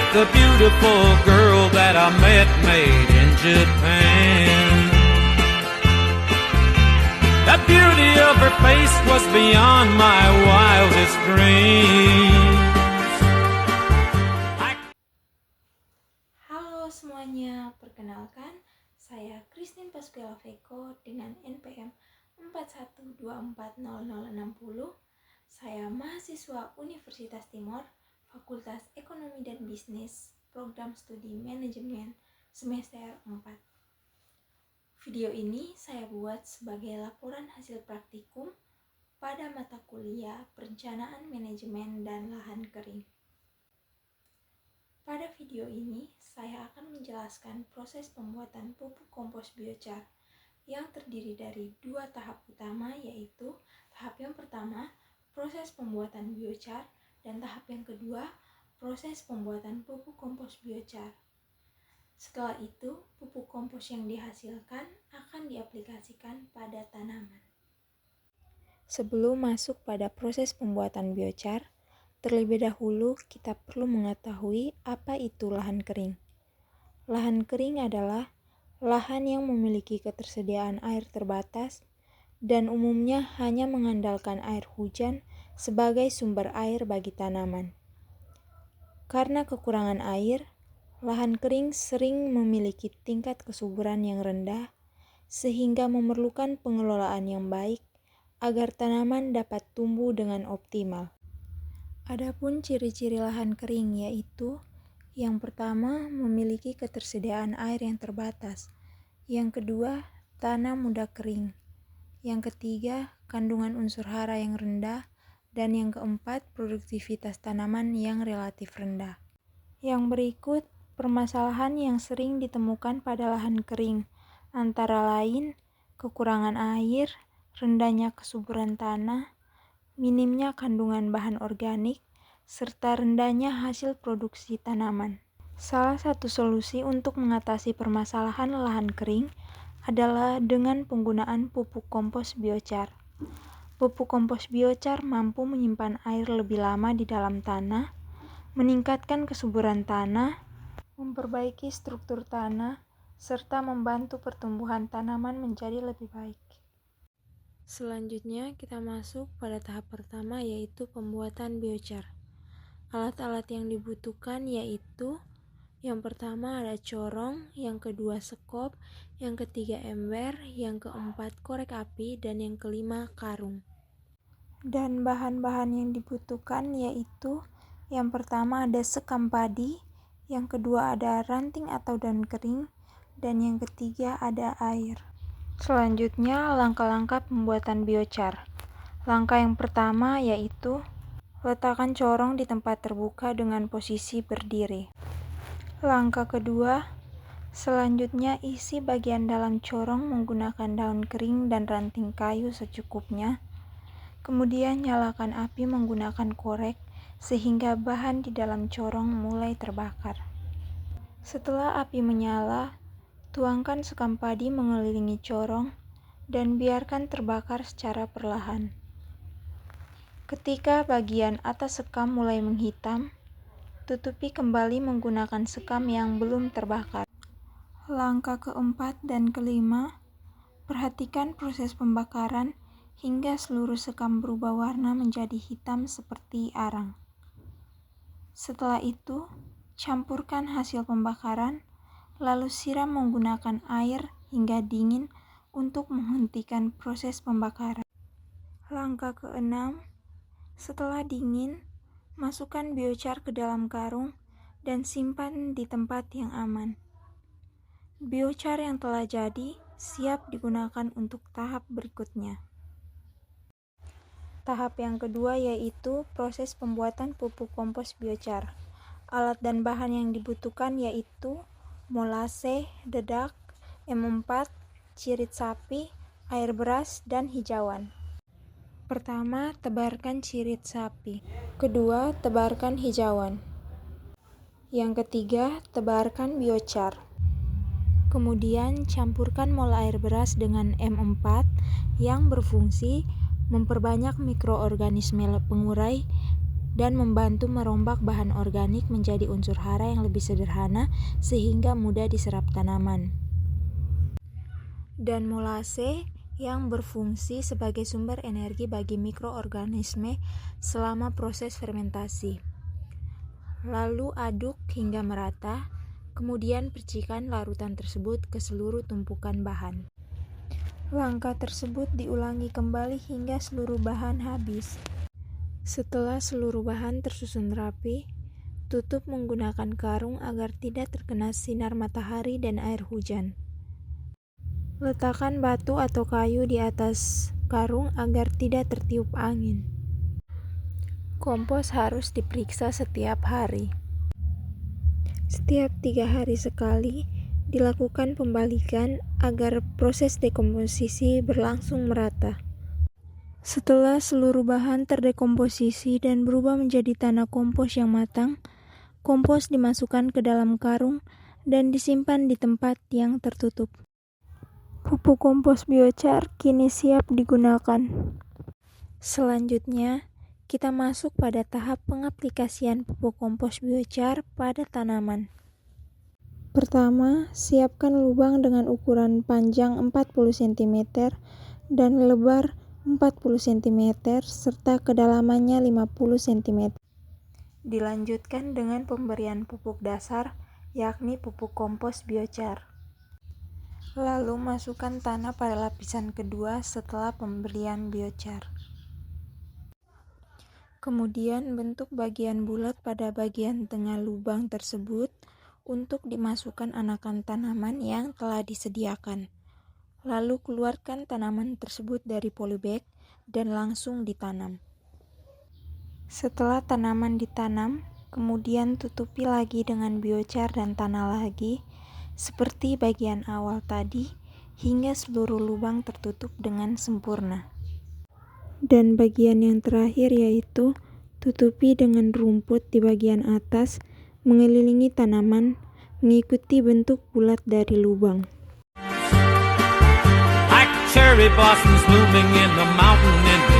the beautiful girl that I met made in Japan. The beauty of her face was beyond my wildest dreams. Halo semuanya, perkenalkan saya Christine Pascuala Veko dengan NPM 41240060. Saya mahasiswa Universitas Timor, Fakultas Ekonomi dan Bisnis, Program Studi Manajemen semester 4. Video ini saya buat sebagai laporan hasil praktikum pada mata kuliah Perencanaan Manajemen dan Lahan Kering. Pada video ini, saya akan menjelaskan proses pembuatan pupuk kompos biochar yang terdiri dari dua tahap utama, yaitu tahap yang pertama, proses pembuatan biochar, dan tahap yang kedua, proses pembuatan pupuk kompos biochar. Setelah itu, pupuk kompos yang dihasilkan akan diaplikasikan pada tanaman. Sebelum masuk pada proses pembuatan biochar, terlebih dahulu kita perlu mengetahui apa itu lahan kering. Lahan kering adalah lahan yang memiliki ketersediaan air terbatas dan umumnya hanya mengandalkan air hujan sebagai sumber air bagi tanaman. Karena kekurangan air, lahan kering sering memiliki tingkat kesuburan yang rendah sehingga memerlukan pengelolaan yang baik agar tanaman dapat tumbuh dengan optimal. Adapun ciri-ciri lahan kering yaitu yang pertama, memiliki ketersediaan air yang terbatas. Yang kedua, tanah mudah kering. Yang ketiga, kandungan unsur hara yang rendah. Dan yang keempat, produktivitas tanaman yang relatif rendah. Yang berikut, permasalahan yang sering ditemukan pada lahan kering, antara lain kekurangan air, rendahnya kesuburan tanah, minimnya kandungan bahan organik, serta rendahnya hasil produksi tanaman. Salah satu solusi untuk mengatasi permasalahan lahan kering adalah dengan penggunaan pupuk kompos biochar. Pupuk kompos biochar mampu menyimpan air lebih lama di dalam tanah, meningkatkan kesuburan tanah, memperbaiki struktur tanah, serta membantu pertumbuhan tanaman menjadi lebih baik. Selanjutnya kita masuk pada tahap pertama, yaitu pembuatan biochar. Alat-alat yang dibutuhkan yaitu yang pertama ada corong, yang kedua sekop, yang ketiga ember, yang keempat korek api, dan yang kelima karung. Dan bahan-bahan yang dibutuhkan yaitu yang pertama ada sekam padi, yang kedua ada ranting atau daun kering, dan yang ketiga ada air. Selanjutnya langkah-langkah pembuatan biochar. Langkah yang pertama yaitu letakkan corong di tempat terbuka dengan posisi berdiri. Langkah kedua, selanjutnya isi bagian dalam corong menggunakan daun kering dan ranting kayu secukupnya. Kemudian nyalakan api menggunakan korek sehingga bahan di dalam corong mulai terbakar. Setelah api menyala, tuangkan sekam padi mengelilingi corong dan biarkan terbakar secara perlahan. Ketika bagian atas sekam mulai menghitam, tutupi kembali menggunakan sekam yang belum terbakar. Langkah keempat dan kelima, perhatikan proses pembakaran hingga seluruh sekam berubah warna menjadi hitam seperti arang. Setelah itu, campurkan hasil pembakaran, lalu siram menggunakan air hingga dingin untuk menghentikan proses pembakaran. Langkah keenam, setelah dingin, masukkan biochar ke dalam karung dan simpan di tempat yang aman. Biochar yang telah jadi siap digunakan untuk tahap berikutnya. Tahap yang kedua yaitu proses pembuatan pupuk kompos biochar. Alat dan bahan yang dibutuhkan yaitu molase, dedak, M4, cirit sapi, air beras, dan hijauan. Pertama, tebarkan cirit sapi. Kedua, tebarkan hijauan. Yang ketiga, tebarkan biochar. Kemudian, campurkan mol air beras dengan M4 yang berfungsi memperbanyak mikroorganisme pengurai dan membantu merombak bahan organik menjadi unsur hara yang lebih sederhana sehingga mudah diserap tanaman. Dan molase yang berfungsi sebagai sumber energi bagi mikroorganisme selama proses fermentasi. Lalu aduk hingga merata, kemudian percikan larutan tersebut ke seluruh tumpukan bahan. Langkah tersebut diulangi kembali hingga seluruh bahan habis. Setelah seluruh bahan tersusun rapi, tutup menggunakan karung agar tidak terkena sinar matahari dan air hujan. Letakkan batu atau kayu di atas karung agar tidak tertiup angin. Kompos harus diperiksa setiap hari. Setiap 3 hari sekali dilakukan pembalikan agar proses dekomposisi berlangsung merata. Setelah seluruh bahan terdekomposisi dan berubah menjadi tanah kompos yang matang, kompos dimasukkan ke dalam karung dan disimpan di tempat yang tertutup. Pupuk kompos biochar kini siap digunakan. Selanjutnya, kita masuk pada tahap pengaplikasian pupuk kompos biochar pada tanaman. Pertama, siapkan lubang dengan ukuran panjang 40 cm dan lebar 40 cm serta kedalamannya 50 cm. Dilanjutkan dengan pemberian pupuk dasar, yakni pupuk kompos biochar. Lalu masukkan tanah pada lapisan kedua setelah pemberian biochar. Kemudian bentuk bagian bulat pada bagian tengah lubang tersebut untuk dimasukkan anakan tanaman yang telah disediakan. Lalu keluarkan tanaman tersebut dari polybag dan langsung ditanam. Setelah tanaman ditanam, kemudian tutupi lagi dengan biochar dan tanah lagi, seperti bagian awal tadi, hingga seluruh lubang tertutup dengan sempurna. Dan bagian yang terakhir yaitu tutupi dengan rumput di bagian atas, mengelilingi tanaman, mengikuti bentuk bulat dari lubang. Like cherry blossoms blooming in the mountain in